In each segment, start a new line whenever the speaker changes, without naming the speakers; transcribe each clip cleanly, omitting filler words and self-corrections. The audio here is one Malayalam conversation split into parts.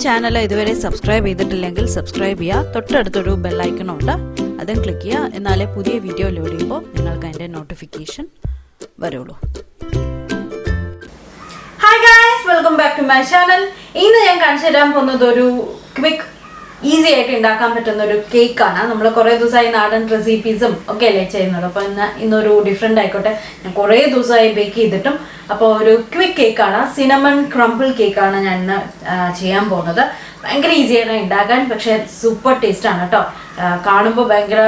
ചാനൽ ഇതുവരെ സബ്സ്ക്രൈബ് ചെയ്തിട്ടില്ലെങ്കിൽ സബ്സ്ക്രൈബ് ചെയ്യുക. തൊട്ടടുത്തൊരു ബെൽ ഐക്കൺ ഉണ്ട്, അതും ക്ലിക്ക് ചെയ്യുക. എന്നാലേ പുതിയ വീഡിയോ ലോഡ് ചെയ്യുമ്പോൾ നിങ്ങൾക്ക് അതിൻ്റെ നോട്ടിഫിക്കേഷൻ വരുള്ളൂ.
Hi guys, welcome back to my channel. ഇന്ന് ഞാൻ കാണിച്ചു തരാൻ പോകുന്നത് ഒരു ക്വിക്ക് ഈസി ആയിട്ട് ഉണ്ടാക്കാൻ പറ്റുന്ന ഒരു കേക്കാണ്. നമ്മൾ കുറേ ദിവസമായി നാടൻ റെസിപ്പീസും ഒക്കെ അല്ലേ ചെയ്യുന്നത്. അപ്പോൾ ഇന്നൊരു ഡിഫറെൻ്റ് ആയിക്കോട്ടെ. ഞാൻ കുറേ ദിവസമായി ബേക്ക് ചെയ്തിട്ടും. അപ്പോൾ ഒരു ക്വിക്ക് കേക്കാണ്, സിനമൺ ക്രംബിൾ കേക്കാണ് ഞാൻ ഇന്ന് ചെയ്യാൻ പോകുന്നത്. ഭയങ്കര ഈസിയാണ് ഉണ്ടാക്കാൻ, പക്ഷേ സൂപ്പർ ടേസ്റ്റാണ് കേട്ടോ. കാണുമ്പോൾ ഭയങ്കര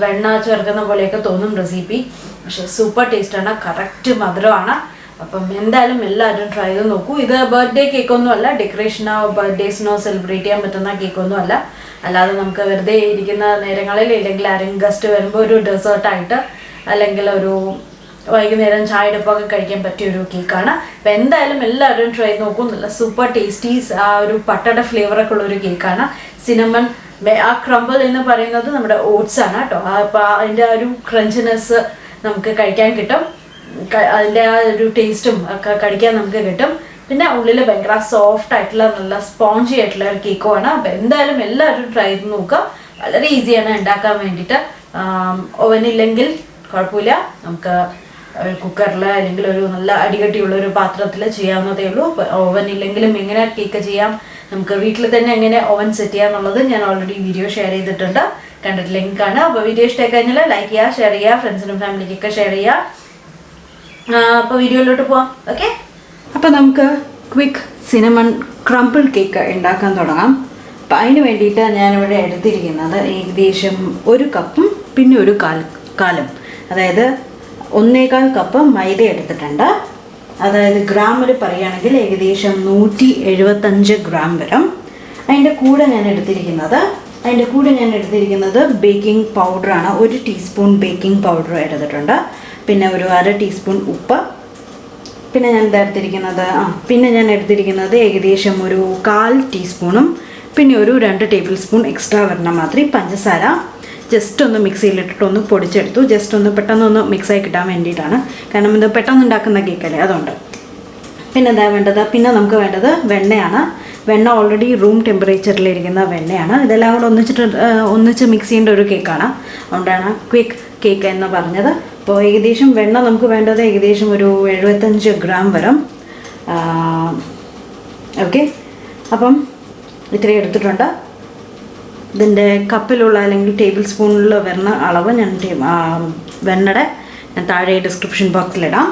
വെണ്ണ ചേർക്കുന്ന പോലെയൊക്കെ തോന്നും റെസിപ്പി, പക്ഷേ സൂപ്പർ ടേസ്റ്റാണ്, കറക്റ്റ് മധുരമാണ്. അപ്പം എന്തായാലും എല്ലാവരും ട്രൈ ചെയ്ത് നോക്കൂ. ഇത് ബർത്ത്ഡേ കേക്കൊന്നും അല്ല, ഡെക്കറേഷനോ ബർത്ത്ഡേസിനോ സെലിബ്രേറ്റ് ചെയ്യാൻ പറ്റുന്ന കേക്കൊന്നും അല്ല. അല്ലാതെ നമുക്ക് വെറുതെ ഇരിക്കുന്ന നേരങ്ങളിൽ ഇല്ലെങ്കിൽ ആരെങ്കിലും ഗസ്റ്റ് വരുമ്പോൾ ഒരു ഡെസേർട്ടായിട്ട് അല്ലെങ്കിൽ ഒരു വൈകുന്നേരം ചായടുപ്പൊക്കെ കഴിക്കാൻ പറ്റിയൊരു കേക്കാണ്. അപ്പം എന്തായാലും എല്ലാവരും ട്രൈ ചെയ്ത് നോക്കൂ. നല്ല സൂപ്പർ ടേസ്റ്റി, ആ ഒരു പട്ടയുടെ ഫ്ലേവറൊക്കെ ഉള്ളൊരു കേക്കാണ്. സിനമൺ ആ ക്രംബിൾ എന്ന് പറയുന്നത് നമ്മുടെ ഓട്സ് ആണ് കേട്ടോ. അപ്പോൾ അതിൻ്റെ ആ ഒരു ക്രഞ്ചിനെസ് നമുക്ക് കഴിക്കാൻ കിട്ടും. അതിൻ്റെ ആ ഒരു ടേസ്റ്റും ഒക്കെ കഴിക്കാൻ നമുക്ക് കിട്ടും. പിന്നെ ഉള്ളിൽ ഭയങ്കര സോഫ്റ്റ് ആയിട്ടുള്ള നല്ല സ്പോഞ്ചി ആയിട്ടുള്ള ഒരു കേക്കുമാണ്. അപ്പം എന്തായാലും എല്ലാവരും ട്രൈ ചെയ്ത് നോക്കുക. വളരെ ഈസിയാണ് ഉണ്ടാക്കാൻ വേണ്ടിയിട്ട്. ഓവനില്ലെങ്കിൽ കുഴപ്പമില്ല, നമുക്ക് കുക്കറിൽ അല്ലെങ്കിൽ ഒരു നല്ല അടികട്ടിയുള്ള ഒരു പാത്രത്തിൽ ചെയ്യാവുന്നതേ ഉള്ളൂ. ഓവൻ ഇല്ലെങ്കിലും എങ്ങനെ കേക്ക് ചെയ്യാം, നമുക്ക് വീട്ടിൽ തന്നെ എങ്ങനെ ഓവൻ സെറ്റ് ചെയ്യാം എന്നുള്ളത് ഞാൻ ഓൾറെഡി വീഡിയോ ഷെയർ ചെയ്തിട്ടുണ്ട്, കണ്ടിട്ട് ലിങ്കാണ്. അപ്പോൾ വീഡിയോ ഇഷ്ടമായി കഴിഞ്ഞാൽ ലൈക്ക് ചെയ്യുക, ഷെയർ ചെയ്യുക, ഫ്രണ്ട്സിനും ഫാമിലിക്കൊക്കെ ഷെയർ ചെയ്യുക. അപ്പോൾ വീഡിയോയിലോട്ട് പോവാം. ഓക്കെ, അപ്പോൾ നമുക്ക് ക്വിക്ക് സിനമൺ ക്രംബിൾ കേക്ക് ഉണ്ടാക്കാൻ തുടങ്ങാം. അപ്പം അതിന് വേണ്ടിയിട്ട് ഞാനിവിടെ എടുത്തിരിക്കുന്നത് ഏകദേശം 1 കപ്പും പിന്നെ ഒരു കാലും, അതായത് 1.25 കപ്പ് മൈദ എടുത്തിട്ടുണ്ട്. അതായത് ഗ്രാമിൽ പറയുകയാണെങ്കിൽ ഏകദേശം 175 ഗ്രാം വരും. അതിൻ്റെ കൂടെ ഞാൻ എടുത്തിരിക്കുന്നത് ബേക്കിംഗ് പൗഡറാണ്. 1 ടീസ്പൂൺ ബേക്കിംഗ് പൗഡർ എടുത്തിട്ടുണ്ട്. പിന്നെ ഒരു 1/2 ടീസ്പൂൺ ഉപ്പ്. പിന്നെ ഞാൻ എടുത്തിരിക്കുന്നത് ഏകദേശം ഒരു 1/4 ടീസ്പൂണും പിന്നെ ഒരു 2 ടേബിൾ സ്പൂൺ എക്സ്ട്രാ വരണം മാത്രം പഞ്ചസാര. ജസ്റ്റ് ഒന്ന് മിക്സിയിലിട്ടിട്ട് ഒന്ന് പൊടിച്ചെടുത്തു. ജസ്റ്റ് ഒന്ന് പെട്ടെന്നൊന്ന് മിക്സായി കിട്ടാൻ വേണ്ടിയിട്ടാണ്, കാരണം ഇത് പെട്ടെന്ന് ഉണ്ടാക്കുന്ന കേക്കല്ലേ, അതുകൊണ്ട്. പിന്നെ എന്താ വേണ്ടത്? പിന്നെ നമുക്ക് വേണ്ടത് വെണ്ണയാണ്. വെണ്ണ ഓൾറെഡി റൂം ടെമ്പറേച്ചറിലിരിക്കുന്ന വെണ്ണയാണ്. ഇതെല്ലാം കൂടെ ഒന്നിച്ച് മിക്സ് ചെയ്യേണ്ട ഒരു കേക്കാണ്, അതുകൊണ്ടാണ് ക്വിക്ക് കേക്ക് എന്ന് പറഞ്ഞത്. അപ്പോൾ ഏകദേശം വെണ്ണ നമുക്ക് വേണ്ടത് ഏകദേശം ഒരു 75 ഗ്രാം വരും. ഓക്കെ, അപ്പം ഇത്രയും എടുത്തിട്ടുണ്ട്. ഇതിൻ്റെ കപ്പിലുള്ള അല്ലെങ്കിൽ ടേബിൾ സ്പൂണിൽ വരുന്ന അളവ് ഞാൻ വെണ്ണയുടെ ഞാൻ താഴെ ഡിസ്ക്രിപ്ഷൻ ബോക്സിലിടാം.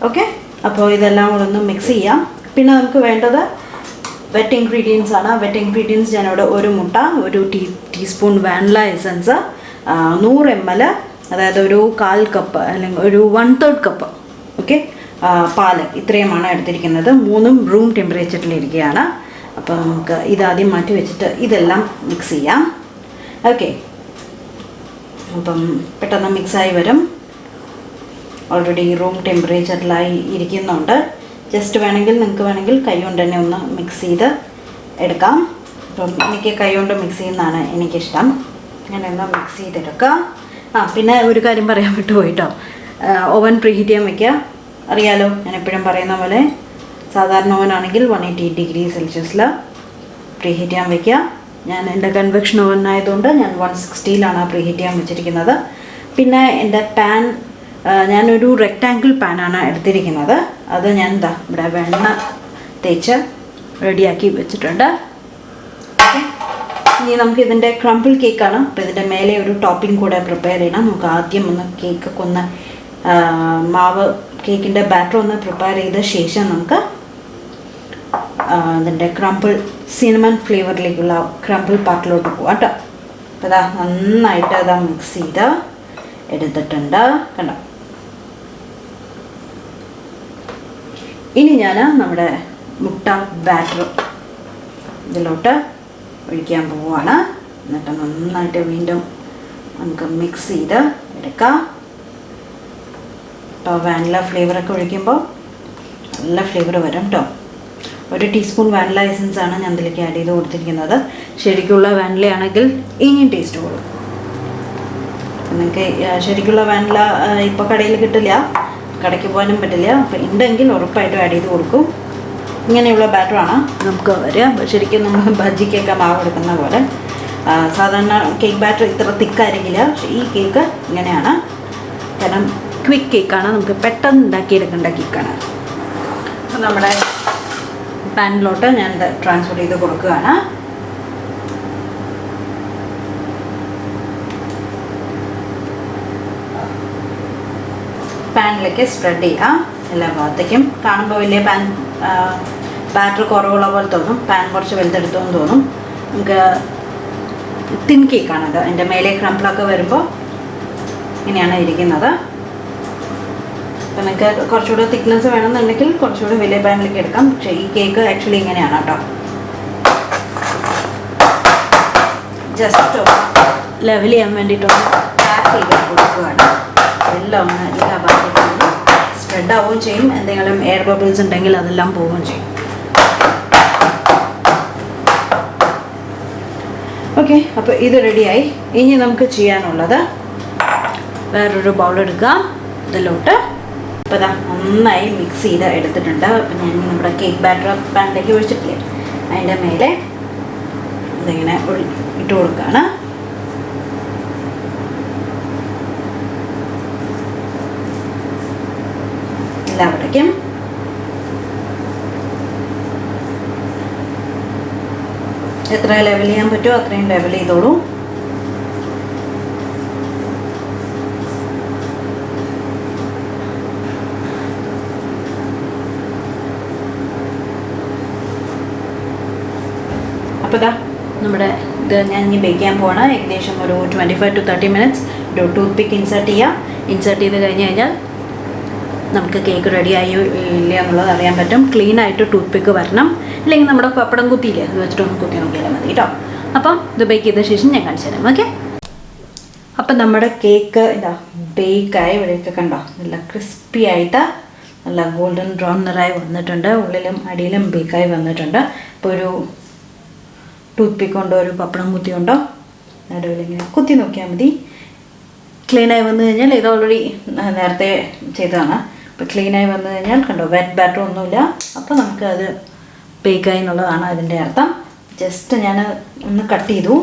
ഓക്കെ, അപ്പോൾ ഇതെല്ലാം കൂടെ ഒന്ന് മിക്സ് ചെയ്യാം. പിന്നെ നമുക്ക് വേണ്ടത് വെറ്റ് ഇൻഗ്രീഡിയൻസ് ആണ്. വെറ്റ് ഇൻഗ്രീഡിയൻസ് ഞാനിവിടെ 1 മുട്ട, 1 ടീസ്പൂൺ വാനില എസൻസ്, 100 ml, അതായത് ഒരു 1/4 കപ്പ് അല്ലെങ്കിൽ ഒരു 1/3 കപ്പ് ഓക്കെ പാല്, ഇത്രയുമാണ് എടുത്തിരിക്കുന്നത്. 3ഉം റൂം ടെമ്പറേച്ചറിലിരിക്കുകയാണ്. അപ്പോൾ നമുക്ക് ഇതാദ്യം മാറ്റി വെച്ചിട്ട് ഇതെല്ലാം മിക്സ് ചെയ്യാം. ഓക്കെ, അപ്പം പെട്ടെന്ന് മിക്സായി വരും. ഓൾറെഡി റൂം ടെമ്പറേച്ചറിലായി ഇരിക്കുന്നുണ്ട്. ജസ്റ്റ് നിങ്ങൾക്ക് വേണമെങ്കിൽ കൈ കൊണ്ട് തന്നെ ഒന്ന് മിക്സ് ചെയ്ത് എടുക്കാം. അപ്പം എനിക്ക് കൈ കൊണ്ട് മിക്സ് ചെയ്യുന്നതാണ് എനിക്കിഷ്ടം. അങ്ങനെ ഒന്ന് മിക്സ് ചെയ്തെടുക്കാം. പിന്നെ ഒരു കാര്യം പറയാൻ വിട്ടുപോയി കേട്ടോ. ഓവൻ പ്രീഹീറ്റ് ചെയ്യാൻ വയ്ക്കുക. അറിയാലോ, ഞാൻ എപ്പോഴും പറയുന്ന പോലെ സാധാരണ ഓവനാണെങ്കിൽ 180 ഡിഗ്രി സെൽഷ്യസിൽ പ്രീഹീറ്റ് ചെയ്യാൻ വയ്ക്കുക. ഞാൻ എൻ്റെ കൺവെക്ഷൻ ഓവൻ ആയതുകൊണ്ട് ഞാൻ 160ലാണ് പ്രീഹീറ്റ് ചെയ്യാൻ വെച്ചിരിക്കുന്നത്. പിന്നെ എൻ്റെ പാൻ ഞാനൊരു റെക്റ്റാങ്കിൾ പാനാണ് എടുത്തിരിക്കുന്നത്. അത് ഞാൻ ഇവിടെ വെണ്ണ തേച്ച് റെഡിയാക്കി വെച്ചിട്ടുണ്ട്. ഓക്കെ, ഇനി നമുക്ക് ഇതിൻ്റെ ക്രംബിൾ കേക്കാണ്. അപ്പോൾ ഇതിൻ്റെ മേലെ ഒരു ടോപ്പിംഗ് കൂടെ പ്രിപ്പയർ ചെയ്യണം. നമുക്ക് ആദ്യം ഒന്ന് കേക്കൊക്കെ ഒന്ന് മാവ് കേക്കിൻ്റെ ബാറ്റർ ഒന്ന് പ്രിപ്പയർ ചെയ്ത ശേഷം നമുക്ക് ഇതിൻ്റെ ക്രംബിൾ സിനമൺ ഫ്ലേവറിലേക്കുള്ള ക്രംബിൾ പാർട്ടിലോട്ട് പോകാം കേട്ടോ. അപ്പോൾ നന്നായിട്ട് മിക്സ് ചെയ്ത് എടുത്തിട്ടുണ്ട്, കണ്ടോ. ഇനി ഞാൻ നമ്മുടെ മുട്ട ബാറ്റർ ഇതിലോട്ട് ഒഴിക്കാൻ പോവുകയാണ്. എന്നിട്ട് നന്നായിട്ട് വീണ്ടും നമുക്ക് മിക്സ് ചെയ്ത് എടുക്കാം കേട്ടോ. വാനില ഫ്ലേവറൊക്കെ ഒഴിക്കുമ്പോൾ നല്ല ഫ്ലേവർ വരും കേട്ടോ. 1 ടീസ്പൂൺ വാനില എസൻസ് ആണ് ഞാൻ ഇതിലേക്ക് ആഡ് ചെയ്ത് കൊടുത്തിരിക്കുന്നത്. ശരിക്കുള്ള വാനില ആണെങ്കിൽ ഇനിയും ടേസ്റ്റ് കൂടും. നിങ്ങൾക്ക് ശരിക്കുള്ള വാനില ഇപ്പോൾ കടയിൽ കിട്ടില്ല, കടയ്ക്ക് പോകാനും പറ്റില്ല. അപ്പോൾ ഉണ്ടെങ്കിൽ ഉറപ്പായിട്ടും ആഡ് ചെയ്ത് കൊടുക്കും. ഇങ്ങനെയുള്ള ബാറ്ററാണ് നമുക്ക് വരിക. ശരിക്കും നമ്മൾ ബജ്ജിക്കൊക്കെ മാവ് എടുക്കുന്ന പോലെ. സാധാരണ കേക്ക് ബാറ്റർ ഇത്ര തിക്കായിരിക്കില്ല, പക്ഷേ ഈ കേക്ക് ഇങ്ങനെയാണ്. കാരണം ക്വിക്ക് കേക്കാണ്, നമുക്ക് പെട്ടെന്ന് ഉണ്ടാക്കിയെടുക്കേണ്ട കേക്കാണ്. അപ്പോൾ നമ്മുടെ പാനിലോട്ട് ഞാൻ ട്രാൻസ്ഫർ ചെയ്ത് കൊടുക്കുകയാണ്. പാനിലേക്ക് സ്പ്രെഡ് ചെയ്യാം എല്ലാ ഭാഗത്തേക്കും. കാണുമ്പോൾ വലിയ ബാറ്റർ കുറവുള്ള പോലെ തോന്നും, പാൻ കുറച്ച് വലുതെടുത്തോന്ന് തോന്നും. നമുക്ക് തിൻ കേക്കാണത്. അതിൻ്റെ മേലെ ക്രംബിളൊക്കെ വരുമ്പോൾ ഇങ്ങനെയാണ് ഇരിക്കുന്നത്. അപ്പോൾ നിങ്ങൾക്ക് കുറച്ചുകൂടെ തിക്നെസ് വേണമെന്നുണ്ടെങ്കിൽ കുറച്ചുകൂടെ വലിയ പാനിലേക്ക് എടുക്കാം. പക്ഷേ ഈ കേക്ക് ആക്ച്വലി ഇങ്ങനെയാണ് കേട്ടോ. ജസ്റ്റ് ലെവൽ ചെയ്യാൻ വേണ്ടിയിട്ടൊന്ന് ടാപ്പ് ചെയ്ത് കൊടുക്കുകയാണ്. എല്ലാം ഒന്ന് എല്ലാ ഭാഗത്തേക്കും സ്പ്രെഡ് ആവുകയും ചെയ്യും. എന്തെങ്കിലും എയർ ബബിൾസ് ഉണ്ടെങ്കിൽ അതെല്ലാം പോവുകയും ചെയ്യും. ഓക്കെ, അപ്പോൾ ഇത് റെഡിയായി. ഇനി നമുക്ക് ചെയ്യാനുള്ളത് വേറൊരു ബൗൾ എടുക്കാം. ഇതിലോട്ട് അപ്പോൾ ഇതാ നന്നായി മിക്സ് ചെയ്ത് എടുത്തിട്ടുണ്ട്. അപ്പം ഞാൻ നമ്മുടെ കേക്ക് ബാറ്റർ പാനിലേക്ക് ഒഴിച്ചിട്ടില്ലേ, അതിൻ്റെ മേലെ ഇതിങ്ങനെ ഇട്ട് കൊടുക്കുകയാണ്. എല്ലാവിടേക്കും എത്ര ലെവൽ ചെയ്യാൻ പറ്റുമോ അത്രയും ലെവൽ ചെയ്തോളൂ. അപ്പോൾ ഇതാ നമ്മുടെ ഇത് ഞാൻ ഇനി ബേക്ക് ചെയ്യാൻ പോവാണ്. ഏകദേശം ഒരു 25 to 30 മിനിറ്റ്സ്. ഒരു ടൂത്ത് പിക്ക് ഇൻസേർട്ട് ചെയ്യാം. ഇൻസേർട്ട് ചെയ്ത് കഴിഞ്ഞ് കഴിഞ്ഞാൽ നമുക്ക് കേക്ക് റെഡി ആയോ ഇല്ല എന്നുള്ളത് അറിയാൻ പറ്റും. ക്ലീൻ ആയിട്ട് ടൂത്ത് പിക്ക് വരണം, അല്ലെങ്കിൽ നമ്മുടെ പപ്പടം കുത്തിയില്ലേ അത് വെച്ചിട്ടൊന്ന് കുത്തി നോക്കിയാൽ മതി കേട്ടോ. അപ്പം ഇത് ബേക്ക് ചെയ്ത ശേഷം ഞാൻ കാണിച്ചു തരാം. ഓക്കെ, അപ്പം നമ്മുടെ കേക്ക് ഇതാ ബേക്കായി. ഇവിടെയൊക്കെ കണ്ടോ നല്ല ക്രിസ്പി ആയിട്ട് നല്ല ഗോൾഡൻ ബ്രൗൺ നിറായി വന്നിട്ടുണ്ട്. ഉള്ളിലും അടിയിലും ബേക്കായി വന്നിട്ടുണ്ട്. അപ്പോൾ ഒരു ടൂത്ത് പിക്ക് കൊണ്ടോ ഒരു പപ്പടം കുത്തി കൊണ്ടോ നടുവിലിങ്ങനെ കുത്തി നോക്കിയാൽ മതി. ക്ലീനായി വന്നു കഴിഞ്ഞാൽ ഇത് ഓൾറെഡി നേരത്തെ ചെയ്തതാണ്. അപ്പോൾ ക്ലീനായി വന്നു കഴിഞ്ഞാൽ കണ്ടോ വെറ്റ് ബാറ്റർ ഒന്നുമില്ല. അപ്പോൾ നമുക്ക് അത് ബേക്കായി എന്നുള്ളതാണ് അതിൻ്റെ അർത്ഥം. ജസ്റ്റ് ഞാൻ ഒന്ന് കട്ട് ചെയ്തു.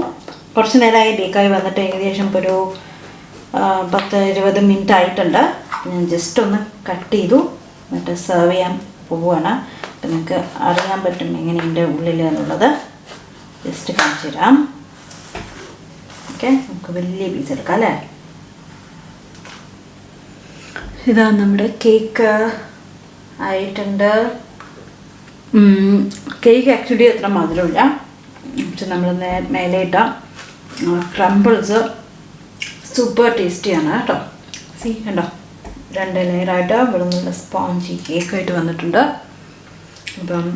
കുറച്ച് നേരമായി ബേക്കായി വന്നിട്ട് ഏകദേശം ഇപ്പോൾ ഒരു 10-20 മിനിറ്റ് ആയിട്ടുണ്ട്. ഞാൻ ജസ്റ്റ് ഒന്ന് കട്ട് ചെയ്തു എന്നിട്ട് സെർവ് ചെയ്യാൻ പോവുകയാണ്. അപ്പം നിങ്ങൾക്ക് അറിയാൻ പറ്റും എങ്ങനെയുണ്ട് ഉള്ളിൽ എന്നുള്ളത്. ജസ്റ്റ് കാണിച്ചു തരാം. ഓക്കെ, നമുക്ക് വലിയ പീസ് എടുക്കാം അല്ലേ. ഇതാ നമ്മുടെ കേക്ക് ആയിട്ടുണ്ട്. കേക്ക് ആക്ച്വലി അത്ര മധുരമില്ല, പക്ഷെ നമ്മൾ മേലെ ഇട്ട ക്രംബിൾസ് സൂപ്പർ ടേസ്റ്റിയാണ് കേട്ടോ. സീ കണ്ടോ, 2 ലെയറായിട്ട് ഇവിടെ നല്ല സ്പോഞ്ചി കേക്കായിട്ട് വന്നിട്ടുണ്ട്. അപ്പം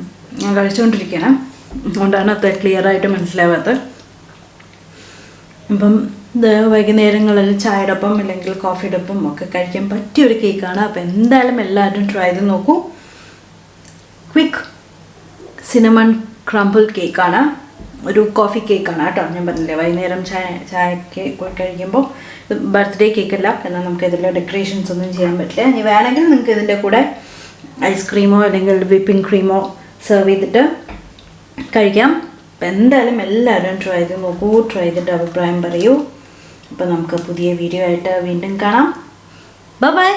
ഞാൻ കഴിച്ചുകൊണ്ടിരിക്കുകയാണ്, അതുകൊണ്ടാണ് അത് ക്ലിയറായിട്ട് മനസ്സിലാവാത്തത്. അപ്പം ഇത് വൈകുന്നേരങ്ങളിൽ ചായയുടെ ഒപ്പം അല്ലെങ്കിൽ കോഫിയുടെ ഒപ്പം ഒക്കെ കഴിക്കാൻ പറ്റിയൊരു കേക്കാണ്. അപ്പോൾ എന്തായാലും എല്ലാവരും ട്രൈ ചെയ്ത് നോക്കൂ. ക്വിക്ക് സിനമൺ ക്രംബിൾ കേക്കാണ്, ഒരു കോഫി കേക്കാണ് കേട്ടോ. ഞാൻ പറഞ്ഞില്ലേ വൈകുന്നേരം ചായക്ക് പോയി കഴിക്കുമ്പോൾ ബർത്ത്ഡേ കേക്കല്ല, എന്നാൽ നമുക്ക് ഇതിൽ ഡെക്കറേഷൻസ് ഒന്നും ചെയ്യാൻ പറ്റില്ല. ഇനി വേണമെങ്കിൽ നിങ്ങൾക്ക് ഇതിൻ്റെ കൂടെ ഐസ്ക്രീമോ അല്ലെങ്കിൽ വിപ്പിംഗ് ക്രീമോ സെർവ് ചെയ്തിട്ട് കഴിക്കാം. അപ്പം എന്തായാലും എല്ലാവരും ട്രൈ ചെയ്ത് നോക്കൂ, ട്രൈ ചെയ്തിട്ട് അഭിപ്രായം പറയൂ. അപ്പോൾ നമുക്ക് പുതിയ വീഡിയോ ആയിട്ട് വീണ്ടും കാണാം. Bye bye.